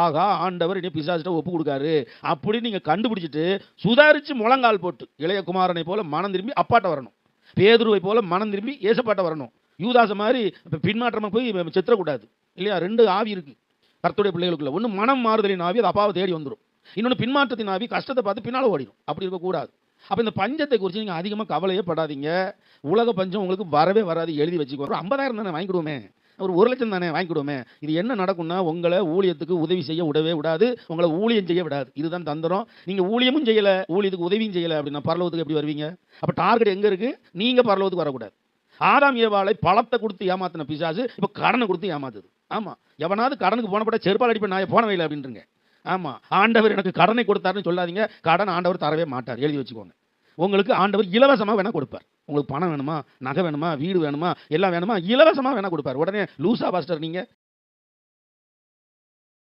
ஆகா ஆண்டவர் இனி பிசாசிட்ட ஒப்பு கொடுக்காரு அப்படின்னு நீங்க கண்டுபிடிச்சிட்டு சுதாரிச்சு முழங்கால் போட்டு இளைய குமாரனை போல மனம் திரும்பி அப்பாட்ட வரணும். பேதுருவை போல மனம் திரும்பி ஏசப்பாட்ட வரணும். யூதாச மாதிரி பின்மாற்றமா போய் செத்துறக்கூடாது இல்லையா? ரெண்டு ஆவி இருக்கு கர்த்தருடைய பிள்ளைகளுக்குள்ள. ஒன்று மனம் மாறுதலின் ஆவி, அது அப்பாவை தேடி வந்துடும். இன்னொன்று பின்மாற்றத்தின் ஆவி, கஷ்டத்தை பார்த்து பின்னால் ஓடிடும். அப்படி இருக்கக்கூடாது. அப்போ இந்த பஞ்சத்தை குறித்து நீங்கள் அதிகமாக கவலையே படாதீங்க. உலக பஞ்சம் உங்களுக்கு வரவே வராது, எழுதி வச்சுக்கோ. 50,000 தானே வாங்கிடுவோமே, ஒரு 1,00,000 தானே வாங்கிடுவோமே. இது என்ன நடக்கும்னா, உங்களை ஊழியத்துக்கு உதவி செய்ய விடவே விடாது, உங்களை ஊழியம் செய்ய விடாது. இதுதான் தந்திரம். நீங்கள் ஊழியமும் செய்யலை, ஊழியத்துக்கு உதவியும் செய்யலை அப்படின்னா பரலோகத்துக்கு எப்படி வருவீங்க? அப்போ டார்கெட் எங்கே இருக்குது? நீங்கள் பரலோகத்துக்கு வரக்கூடாது. ஆதாம் ஏவாளை பழத்தை கொடுத்து ஏமாத்தின பிசாசு இப்போ கடனை கொடுத்து ஏமாத்துது. ஆமாம், எவனாவது கடனுக்கு போனப்பட செருப்பால் அடிப்பேன் நான் போன வயல அப்படின்றங்க. ஆமாம், ஆண்டவர் எனக்கு கடனை கொடுத்தாருன்னு சொல்லாதீங்க. கடன் ஆண்டவர் தரவே மாட்டார், எழுதி வச்சுக்கோங்க. உங்களுக்கு ஆண்டவர் இலவசமாக வேணா கொடுப்பார். உங்களுக்கு பணம் வேணுமா, நகை வேணுமா, வீடு வேணுமா, எல்லாம் வேணுமா, இலவசமாக வேணா கொடுப்பார். உடனே லூசா பாஸ்டர் நீங்கள்